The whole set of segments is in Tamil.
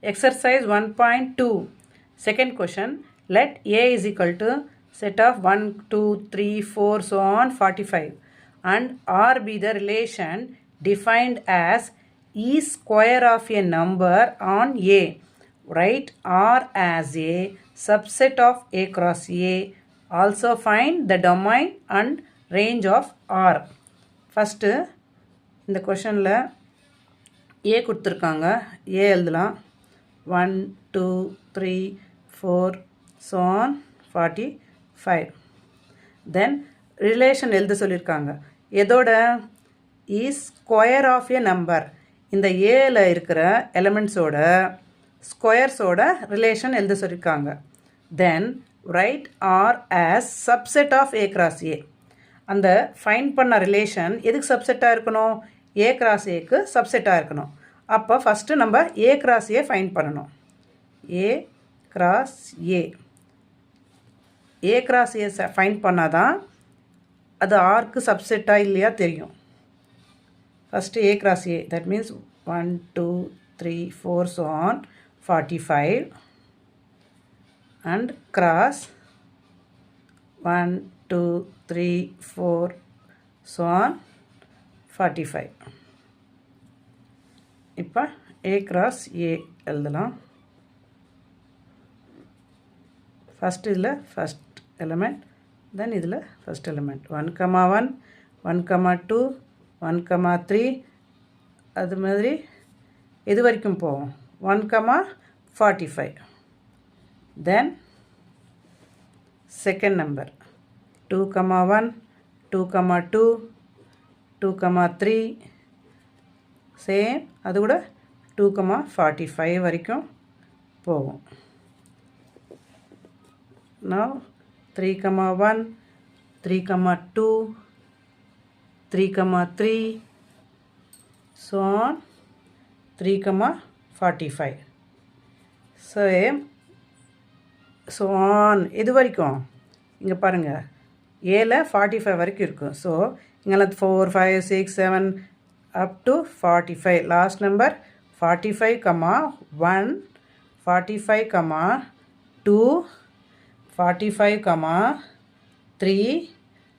Exercise 1.2. Second question. Let A is equal to set of 1, 2, 3, 4, so on 45 and R be the relation defined as E square of a number on A. Write R as a subset of A cross A. Also find the domain and range of R. First, இந்த கொஷனில் ஏ கொடுத்துருக்காங்க. ஏ எழுதலாம். 1, 2, 3, 4, so on 45. Then ரிலேஷன் எழுத சொல்லியிருக்காங்க. எதோட? Is square of a number. இந்த ஏல இருக்கிற எலமெண்ட்ஸோட ஸ்கொயர்ஸோட ரிலேஷன் எழுத சொல்லியிருக்காங்க. Then write R as subset of A cross A. அந்த ஃபைண்ட் பண்ண ரிலேஷன் எதுக்கு சப்செட்டாக இருக்கணும்? ஏ கிராஸ் ஏக்கு சப்செட்டாக இருக்கணும். அப்போ ஃபஸ்ட்டு நம்ம ஏ கிராஸ் ஏ ஃபைண்ட் பண்ணணும். ஏ கிராஸ் ஏ. ஏ கிராஸ் ஏ ஃபைண்ட் பண்ணால் தான் அது ஆர்க்கு சப்செட்டாக இல்லையா தெரியும். First A cross A, that means 1, 2, 3, 4, so on 45 and cross 1, 2, 3, 4, so on 45. இப்போ ஏ கிராஸ் ஏ எழுதலாம். ஃபஸ்ட் இதில் ஃபஸ்ட் எலிமெண்ட், தென் இதில் ஃபஸ்ட் எலிமெண்ட் 1, 1, 1, 2, 1, 3, அது மாதிரி இது வரைக்கும் போவோம் 1, 45. தென் செகண்ட் நம்பர் 2, 1, 2, 2, 2, 3, சேம் அது கூட 2, 45 வரைக்கும் போகும். Now 3, 1, 3, 2, 3, 3, so on 3, 45. Same, so on இது வரைக்கும் இங்கே பாருங்கள் ஏல 45 வரைக்கும் இருக்கும். ஸோ இங்கெல்லாம் 4, 5, 6, 7 up to 45. Last number 45, 1, 45, 2, 45, 3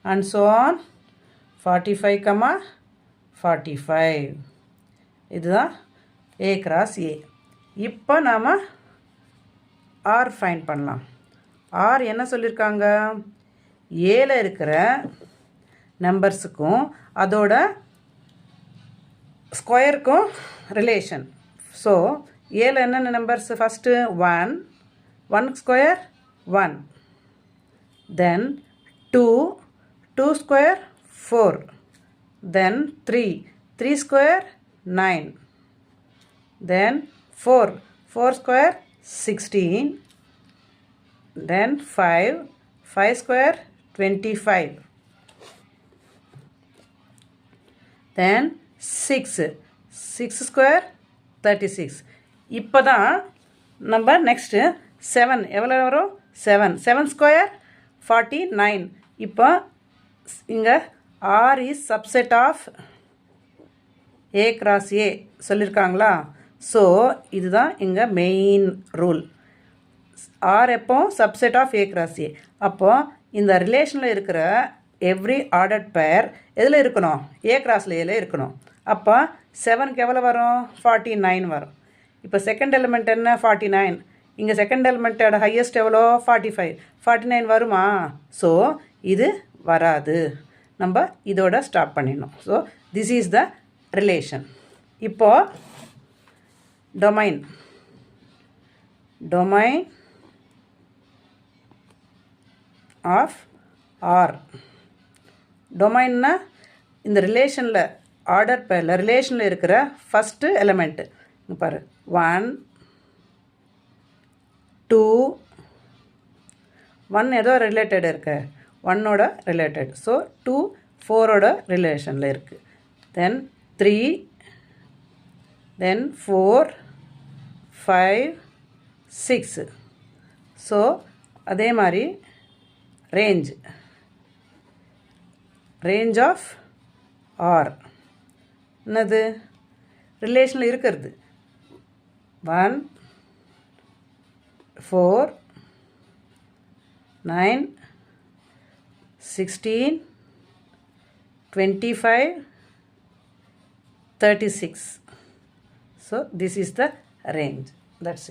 and so on 45, 45. இதுதான் ஏ கிராஸ் ஏ. இப்போ நாம் ஆர் ஃபைண்ட் பண்ணலாம். ஆர் என்ன சொல்லியிருக்காங்க? ஏல இருக்கிற நம்பர்ஸுக்கும் அதோட ஸ்கொயருக்கும் ரிலேஷன். ஸோ ஏல என்னென்ன நம்பர்ஸ்? ஃபஸ்ட்டு 1, 1 ஸ்கொயர் 1, தென் 2, 2 ஸ்கொயர் 4, தென் 3, 3 ஸ்கொயர் 9, தென் 4, 4 square 16, then 5, 5 square 25, then 6, 6 square 36. இப்போ தான் நம்ம நெக்ஸ்ட்டு 7 எவ்வளோ வரும்? 7, 7 ஸ்கொயர் 49. இப்போ இங்கே R is subset of A cross A சொல்லியிருக்காங்களா? ஸோ இதுதான் இங்கே மெயின் ரூல். ஆர் எப்போ? Subset of A cross A. அப்போது இந்த ரிலேஷனில் இருக்கிற எவ்ரி ஆர்டர்ட் பேர் எதில் இருக்கணும்? ஏ கிராஸில் ஏல இருக்கணும். அப்போ 7க்கு எவ்வளோ வரும்? 49 வரும். இப்போ செகண்ட் எலிமெண்ட் என்ன? 49. இங்கே செகண்ட் எலிமெண்ட்டோட ஹையஸ்ட் எவ்வளோ? 45. 49 வருமா? ஸோ இது வராது. நம்ம இதோட ஸ்டாப் பண்ணிடணும். So this is the relation. இப்போது டொமைன் ஆஃப் ஆர். டொமைன்னா இந்த ரிலேஷனில் ஆர்டர் பேரில் ரிலேஷனில் இருக்கிற ஃபஸ்ட்டு எலிமெண்ட்டு. இங்கே பாரு 1, 2, 1 ஏதோ ரிலேட்டட் இருக்கு, 1ஓட ரிலேட்டட். ஸோ 2, 4ஓட ரிலேஷனில் இருக்குது. தென் 3, தென் 4, 5, 6. ஸோ அதே மாதிரி ரேஞ்ச் ஆஃப் ஆர் என்னது? ரிலேஷனில் இருக்கிறது 1, 4, 9, 16, 25, 36. So this is the range. That's it.